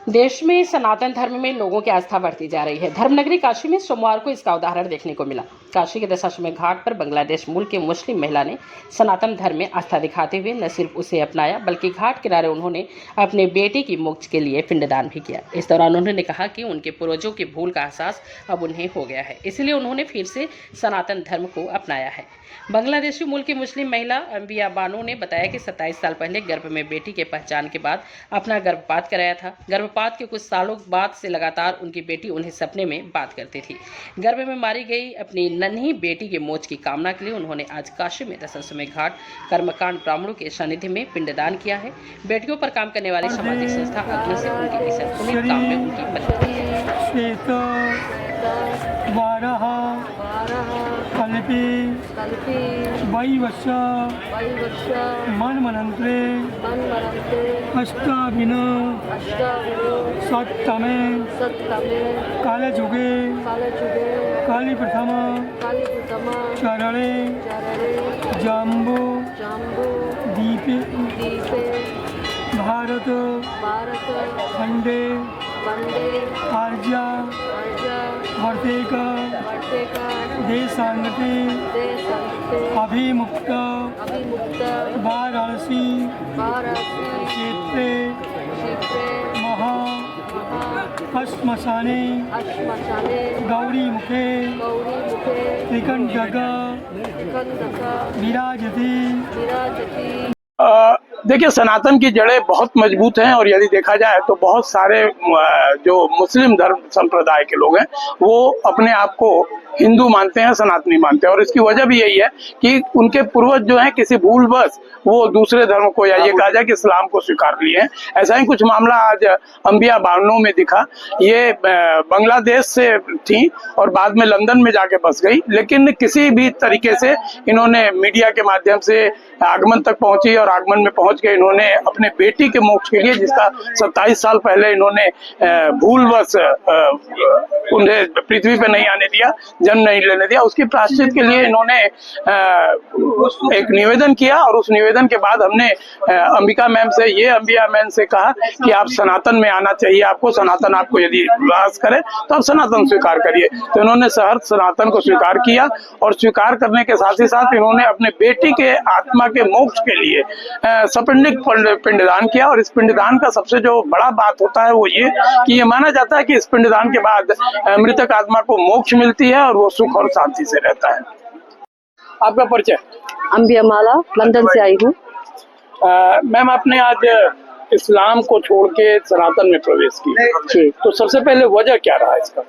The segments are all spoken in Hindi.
देश में सनातन धर्म में लोगों की आस्था बढ़ती जा रही है। धर्मनगरी काशी में सोमवार को इसका उदाहरण देखने को मिला। काशी के दशाश्वमेध घाट पर बांग्लादेश मूल के मुस्लिम महिला ने सनातन धर्म में आस्था दिखाते हुए न सिर्फ उसे अपनाया बल्कि घाट किनारे उन्होंने अपने बेटे की मोक्ष के लिए पिंडदान भी किया। इस दौरान उन्होंने कहा कि उनके पूर्वजों की भूल का एहसास अब उन्हें हो गया है, इसलिए उन्होंने फिर से सनातन धर्म को अपनाया है। बांग्लादेशी मूल की मुस्लिम महिला अंबिया बानो ने बताया कि 27 साल पहले गर्भ में बेटी के पहचान के बाद अपना गर्भपात कराया था। गर्भपात के कुछ सालों बाद से लगातार उनकी बेटी उन्हें सपने में बात करती थी। गर्भ में मारी गई अपनी नन्ही बेटी के मोच की कामना के लिए उन्होंने आज काशी में दशाश्वमेध घाट कर्मकांड ब्राह्मणों के सानिध्य में पिंडदान किया है। बेटियों पर काम करने वाली सामाजिक संस्था अग्नि से उनके इस पुण्य काम में उनकी मदद की है। मन्मन्त्रे अष्टाविन सत्तमे कालजुगे काली प्रथम चरणे जाम्बो दीपे भारत खंडे आर्या वर्तेका देशांगते अभिमुक्त वाराणसी क्षेत्रे महा श्मशाने गौरी मुखे त्रिकंटक विराजती। देखिए, सनातन की जड़ें बहुत मजबूत हैं और यदि देखा जाए तो बहुत सारे जो मुस्लिम धर्म संप्रदाय के लोग हैं वो अपने आप को हिंदू मानते हैं, सनातनी मानते हैं। और इसकी वजह भी यही है कि उनके पूर्वज जो हैं किसी भूलवश वो दूसरे धर्म को या ये कहा जाए कि इस्लाम को स्वीकार लिए हैं। ऐसा ही कुछ मामला आज अंबिया बानो में दिखा। ये बांग्लादेश से थी और बाद में लंदन में जाके बस गई, लेकिन किसी भी तरीके से इन्होंने मीडिया के माध्यम से आगमन तक पहुंची और आगमन में पहुंच के इन्होंने अपने बेटी के मोक्ष के लिए, जिसका 27 साल पहले इन्होंने भूलवश उन्हें पृथ्वी पे नहीं आने दिया, जन्म नहीं लेने दिया, उसकी प्रायश्चित के लिए इन्होंने एक निवेदन किया। और उस निवेदन के बाद हमने अंबिया मैम से कहा कि आप सनातन में आना चाहिए, आपको सनातन, आपको यदि विश्वास करे तो आप सनातन स्वीकार करिए। तो इन्होंने सहर्ष सनातन को स्वीकार किया और स्वीकार करने के साथ ही साथ इन्होंने अपने बेटी के आत्मा के मोक्ष के लिए सपिंडिक पिंडदान किया। और इस पिंडदान का सबसे जो बड़ा बात होता है वो ये कि ये माना जाता है कि इस पिंडदान के बाद मृतक आत्मा को मोक्ष मिलती है और वो सुख और शांति से रहता है। आपका परिचय? अंबिया माला, लंदन से आई हूँ। मैम, आपने आज इस्लाम को छोड़ के सनातन में प्रवेश किया, तो सबसे पहले वजह क्या रहा इसका?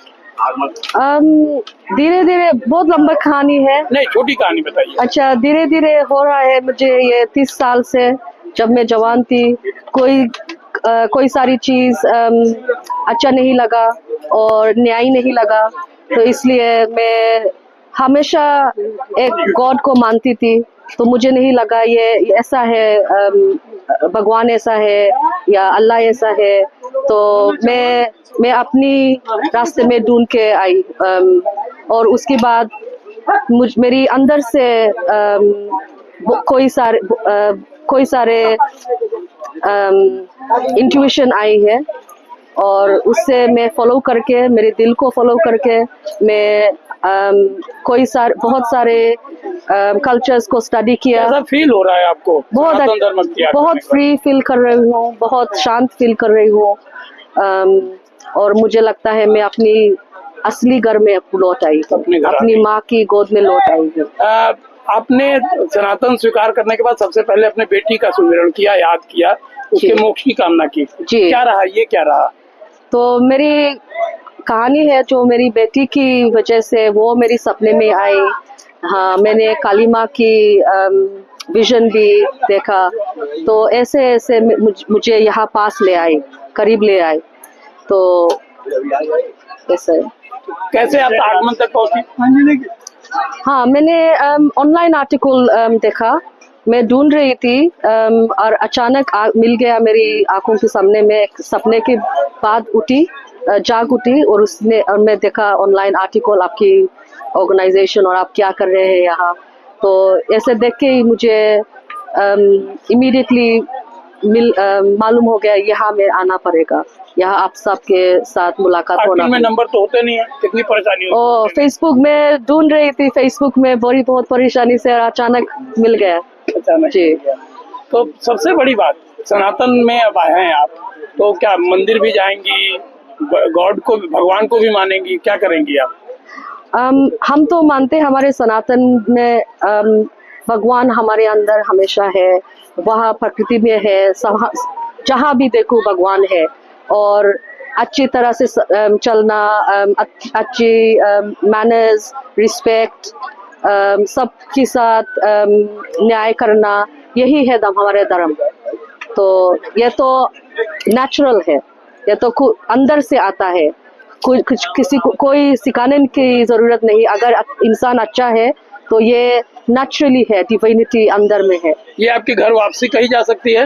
धीरे धीरे, बहुत लंबा कहानी है। नहीं, छोटी कहानी बताइए। अच्छा, धीरे धीरे हो रहा है। मुझे ये 30 साल से, जब मैं जवान थी, कोई सारी चीज अच्छा नहीं लगा और न्याय नहीं लगा, तो इसलिए मैं हमेशा एक गॉड को मानती थी। तो मुझे नहीं लगा ये ऐसा है, भगवान ऐसा है या अल्लाह ऐसा है। तो मैं अपनी रास्ते में ढूंढ के आई, और उसके बाद मेरी अंदर से कोई सारे इंट्यूशन आई है, और उससे मैं फॉलो करके, मेरे दिल को फॉलो करके मैं बहुत सारे कल्चर्स को स्टडी किया। कैसा फील हो रहा है आपको? बहुत फ्री फील कर रही हूँ, बहुत शांत फील कर रही हूँ, और मुझे लगता है मैं अपनी असली घर में लौट आई, अपनी माँ की गोद में लौट आई हूँ। आपने सनातन स्वीकार करने के बाद सबसे पहले अपने बेटी का सुमिरन किया, याद किया, उसके मोक्ष की कामना की। क्या रहा, ये क्या रहा? तो मेरी कहानी है जो मेरी बेटी की वजह से वो मेरी सपने में आई। हाँ, मैंने काली माँ की विजन भी देखा, तो ऐसे ऐसे मुझे यहाँ पास ले आई, करीब ले आई। तो ऐसे कैसे आप आगमन तक पहुंची? हाँ, मैंने ऑनलाइन आर्टिकल देखा, मैं ढूंढ रही थी, और अचानक मिल गया मेरी आंखों के सामने में। एक सपने के बाद जाग उठी और मैं देखा ऑनलाइन आर्टिकल, आपकी ऑर्गेनाइजेशन और आप क्या कर रहे हैं यहाँ। तो ऐसे देख के ही मुझे इमीडिएटली मालूम हो गया यहाँ में आना पड़ेगा। यहाँ आप सबके साथ मुलाकात होना आखिर में नंबर तो होते नहीं है, कितनी परेशानी होती और फेसबुक में ढूंढ रही थी, फेसबुक में बड़ी बहुत परेशानी से अचानक मिल गया है? अचानक जी। मिल गया। तो सबसे बड़ी बात, सनातन में अब आए हैं आप, तो क्या मंदिर भी जाएंगी, गॉड को, भगवान को भी मानेंगी, क्या करेंगी आप? हम तो मानते हैं हमारे सनातन में भगवान हमारे अंदर हमेशा है, वहाँ प्रकृति में है, जहाँ भी देखो भगवान है। और अच्छी तरह से चलना, अच्छी मैनर्स, रिस्पेक्ट, सबके साथ न्याय करना, यही है हमारे धर्म। तो ये तो नेचुरल है, ये तो अंदर से आता है, कुछ किसी को कोई सिखाने की जरूरत नहीं। अगर इंसान अच्छा है तो ये नेचुरली है, डिविनिटी अंदर में है। ये आपके घर वापसी कही जा सकती है?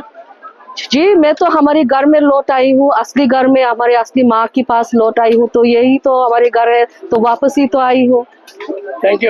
जी, मैं तो हमारे घर में लौट आई हूँ, असली घर में, हमारे असली माँ के पास लौट आई हूँ। तो यही तो हमारे घर है, तो वापस ही तो आई हूँ। Thank you.